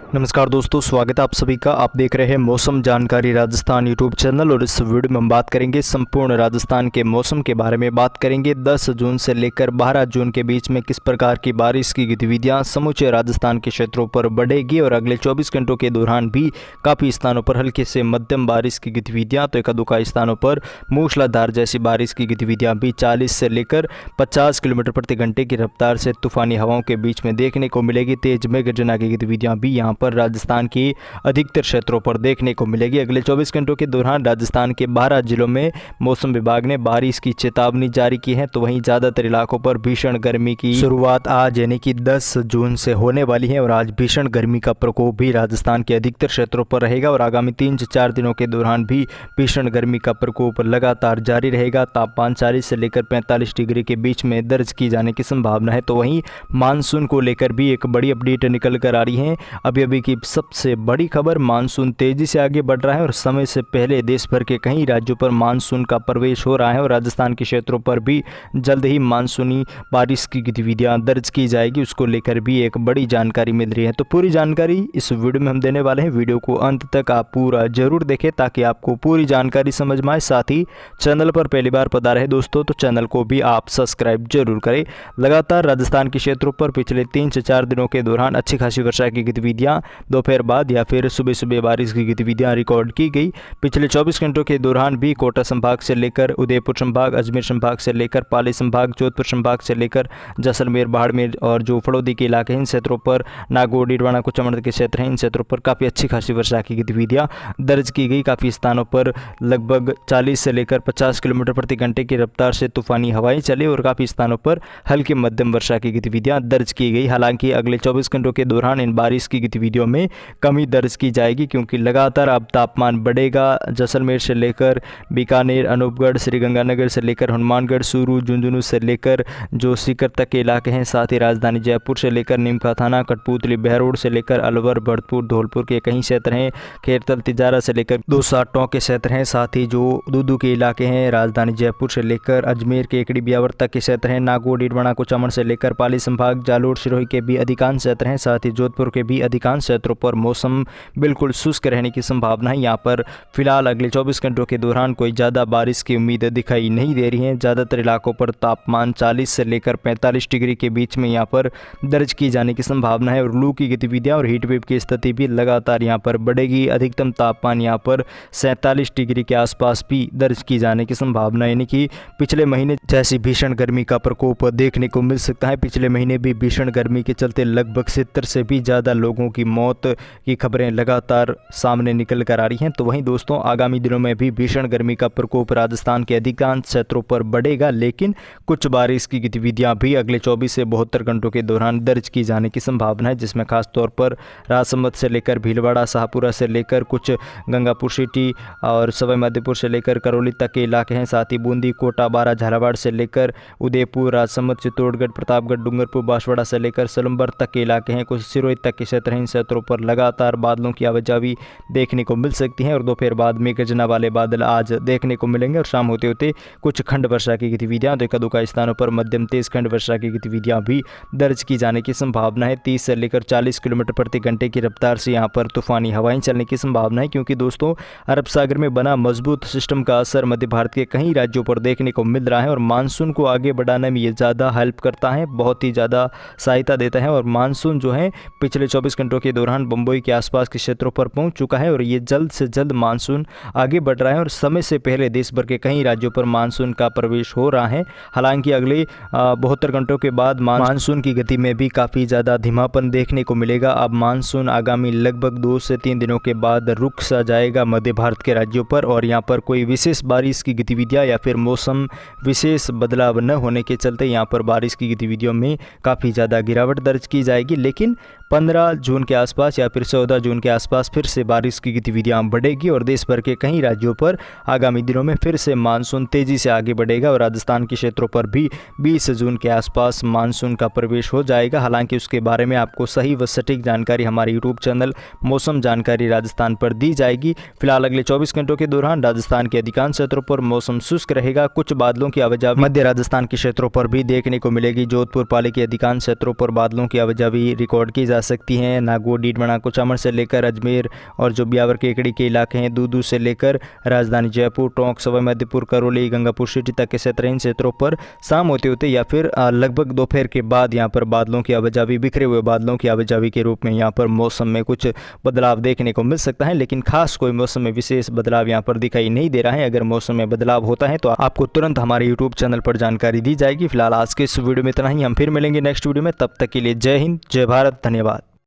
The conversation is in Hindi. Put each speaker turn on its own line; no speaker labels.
नमस्कार दोस्तों, स्वागत है आप सभी का। आप देख रहे हैं मौसम जानकारी राजस्थान यूट्यूब चैनल और इस वीडियो में हम बात करेंगे संपूर्ण राजस्थान के मौसम के बारे में। बात करेंगे 10 जून से लेकर 12 जून के बीच में किस प्रकार की बारिश की गतिविधियां समूचे राजस्थान के क्षेत्रों पर बढ़ेगी और अगले 24 घंटों के दौरान भी काफ़ी स्थानों पर हल्के से मध्यम बारिश की गतिविधियाँ तो एकाधुका स्थानों पर मूसलाधार जैसी बारिश की गतिविधियाँ भी 40 से लेकर 50 किलोमीटर प्रति घंटे की रफ्तार से तूफानी हवाओं के बीच में देखने को मिलेगी। तेज मेघ गर्जना की गतिविधियाँ भी यहाँ पर राजस्थान की अधिकतर क्षेत्रों पर देखने को मिलेगी। अगले 24 घंटों के दौरान राजस्थान के 12 जिलों में मौसम विभाग ने बारिश की चेतावनी जारी की है, तो वहीं ज़्यादातर इलाकों पर भीषण गर्मी की शुरुआत आज यानी कि 10 जून से होने वाली है और आज भीषण गर्मी का प्रकोप भी राजस्थान के अधिकतर क्षेत्रों पर रहेगा और आगामी 3 से 4 दिनों के दौरान भी भीषण गर्मी का प्रकोप लगातार जारी रहेगा। तापमान 40 से लेकर 45 डिग्री के बीच में दर्ज की जाने की संभावना है। तो वहीं मानसून को लेकर भी एक बड़ी अपडेट निकल कर आ रही है। अभी की सबसे बड़ी खबर, मानसून तेजी से आगे बढ़ रहा है और समय से पहले देश भर के कई राज्यों पर मानसून का प्रवेश हो रहा है और राजस्थान के क्षेत्रों पर भी जल्द ही मानसूनी बारिश की गतिविधियां दर्ज की जाएगी। उसको लेकर भी एक बड़ी जानकारी मिल रही है। तो पूरी जानकारी इस वीडियो में हम देने वाले हैं। वीडियो को अंत तक आप पूरा जरूर देखें ताकि आपको पूरी जानकारी समझ में आए। साथ ही चैनल पर पहली बार पधारे हैं दोस्तों तो चैनल को भी आप सब्सक्राइब जरूर करें। लगातार राजस्थान के क्षेत्रों पर पिछले 3 से 4 दिनों के दौरान अच्छी खासी वर्षा की गतिविधियां दोपहर बाद या फिर सुबह सुबह बारिश की गतिविधियां रिकॉर्ड की गई। पिछले 24 घंटों के दौरान भी कोटा संभाग से लेकर उदयपुर संभाग, अजमेर संभाग से लेकर पाली संभाग, जोधपुर संभाग से लेकर जैसलमेर, बाड़मेर और जो फड़ौदी के इलाके हैं इन क्षेत्रों पर, नागौर, डीडवाना, कुचामन के क्षेत्र हैं इन क्षेत्रों पर काफ़ी अच्छी खासी वर्षा की गतिविधियां दर्ज की गई। काफ़ी स्थानों पर लगभग 40 से लेकर 50 किलोमीटर प्रति घंटे की रफ्तार से तूफानी हवाएं चली और काफ़ी स्थानों पर हल्की मध्यम वर्षा की गतिविधियां दर्ज की गई। हालांकि अगले 24 घंटों के दौरान इन बारिश की गतिविधियों में कमी दर्ज की जाएगी क्योंकि लगातार अब तापमान बढ़ेगा। जैसलमेर से लेकर बीकानेर, अनूपगढ़, श्रीगंगानगर से लेकर हनुमानगढ़, चूरू, झुंझुनू से लेकर जो सीकर तक के इलाके हैं, साथ ही राजधानी जयपुर से लेकर नीमका थाना, कठपुतली, बहरोड से लेकर अलवर, भरतपुर, धौलपुर के कई क्षेत्र हैं, खेरतल, तिजारा से लेकर दौसा, टोंक के क्षेत्र हैं, साथ ही जो दूदू के इलाके हैं, राजधानी जयपुर से लेकर अजमेर के एकड़ी, ब्यावर तक के क्षेत्र हैं, नागौर, डीडवाना, कुचामन से लेकर पाली संभाग, जालोर, सिरोही के भी अधिकांश क्षेत्र हैं, साथ ही जोधपुर के भी अधिकांश क्षेत्रों पर मौसम बिल्कुल शुष्क रहने की संभावना है। यहाँ पर फिलहाल अगले 24 घंटों के दौरान कोई ज़्यादा बारिश की उम्मीद दिखाई नहीं दे रही है। ज़्यादातर इलाकों पर तापमान 40 से लेकर 45 डिग्री के बीच में यहाँ पर दर्ज की जाने की संभावना है और लू की गतिविधियाँ और हीट वेव की स्थिति भी लगातार यहाँ पर बढ़ेगी। अधिकतम तापमान यहाँ पर 47 डिग्री के आसपास भी दर्ज की जाने की संभावना है, यानी कि पिछले महीने जैसी भीषण गर्मी का प्रकोप देखने को मिल सकता है। पिछले महीने भी भीषण गर्मी के चलते लगभग 70 से भी ज़्यादा लोगों की मौत की खबरें लगातार सामने निकल कर आ रही हैं। तो वहीं दोस्तों आगामी दिनों में भी भीषण गर्मी का प्रकोप राजस्थान के अधिकांश क्षेत्रों पर बढ़ेगा, लेकिन कुछ बारिश की गतिविधियां भी अगले 24 से 72 घंटों के दौरान दर्ज की जाने की संभावना है, जिसमें खासतौर पर राजसमंद से लेकर भीलवाड़ा, शाहपुरा से लेकर कुछ गंगापुर सिटी और सवाई माधोपुर से लेकर करौली तक के इलाके हैं, साथ ही बूंदी, कोटा, बारा, झालावाड़ से लेकर उदयपुर, राजसमंद, चित्तौड़गढ़, प्रतापगढ़, डूंगरपुर, बांसवाड़ा से लेकर सोलंबर तक के इलाके हैं, कुछ सिरोही तक के क्षेत्र हैं। इन क्षेत्रों पर लगातार बादलों की आवाजाही देखने को मिल सकती है और दोपहर बाद मेघ गर्जना वाले बादल आज देखने को मिलेंगे और शाम होते होते कुछ खंड वर्षा की गतिविधियां तो एकाधुका स्थानों पर मध्यम तेज खंड वर्षा की गतिविधियां भी दर्ज की जाने की संभावना है। 30 से लेकर 40 किलोमीटर प्रति घंटे की रफ्तार से यहां पर तूफानी हवाएं चलने की संभावना है, क्योंकि दोस्तों अरब सागर में बना मजबूत सिस्टम का असर मध्य भारत के कई राज्यों पर देखने को मिल रहा है और मानसून को आगे बढ़ाने में ये ज़्यादा हेल्प करता है, बहुत ही ज़्यादा सहायता देता है। और मानसून जो है पिछले 24 घंटों के दौरान बम्बई के आसपास के क्षेत्रों पर पहुंच चुका है और ये जल्द से जल्द मानसून आगे बढ़ रहा है और समय से पहले देश भर के कई राज्यों पर मानसून का प्रवेश हो रहा है। हालांकि अगले 72 घंटों के बाद मानसून की गति में भी काफ़ी ज़्यादा धीमापन देखने को मिलेगा। अब मानसून आगामी लगभग 2 से 3 दिनों के बाद रुक सा जाएगा मध्य भारत के राज्यों पर और यहाँ पर कोई विशेष बारिश की गतिविधियाँ या फिर मौसम विशेष बदलाव न होने के चलते यहाँ पर बारिश की गतिविधियों में काफ़ी ज़्यादा गिरावट दर्ज की जाएगी। लेकिन 15 जून के आसपास या फिर 14 जून के आसपास फिर से बारिश की गतिविधियां बढ़ेगी और देश भर के कई राज्यों पर आगामी दिनों में फिर से मानसून तेजी से आगे बढ़ेगा और राजस्थान के क्षेत्रों पर भी 20 जून के आसपास मानसून का प्रवेश हो जाएगा। हालांकि उसके बारे में आपको सही व सटीक जानकारी हमारे यूट्यूब चैनल मौसम जानकारी राजस्थान पर दी जाएगी। फिलहाल अगले 24 घंटों के दौरान राजस्थान के अधिकांश क्षेत्रों पर मौसम शुष्क रहेगा। कुछ बादलों की आवाजाही मध्य राजस्थान के क्षेत्रों पर भी देखने को मिलेगी। जोधपुर, पाली के अधिकांश क्षेत्रों पर बादलों की आवाजाही रिकॉर्ड की जा जा सकती हैं। नागौर, डीडवाना, कुचामन से लेकर अजमेर और जो ब्यावर केकड़ी के इलाके हैं, दूदू से लेकर राजधानी जयपुर, टोंक, सवाई माधोपुर, करौली, गंगापुर सिटी तक के क्षेत्र, इन क्षेत्रों पर शाम होते होते या फिर लगभग दोपहर के बाद यहाँ पर बादलों की आवाजावी, बिखरे हुए बादलों की आवाजावी के रूप में यहाँ पर मौसम में कुछ बदलाव देखने को मिल सकता है। लेकिन खास कोई मौसम में विशेष बदलाव यहाँ पर दिखाई नहीं दे रहा है। अगर मौसम में बदलाव होता है तो आपको तुरंत हमारे यूट्यूब चैनल पर जानकारी दी जाएगी। फिलहाल आज के इस वीडियो में इतना ही, हम फिर मिलेंगे नेक्स्ट वीडियो में। तब तक के लिए जय हिंद, जय भारत, धन्यवाद।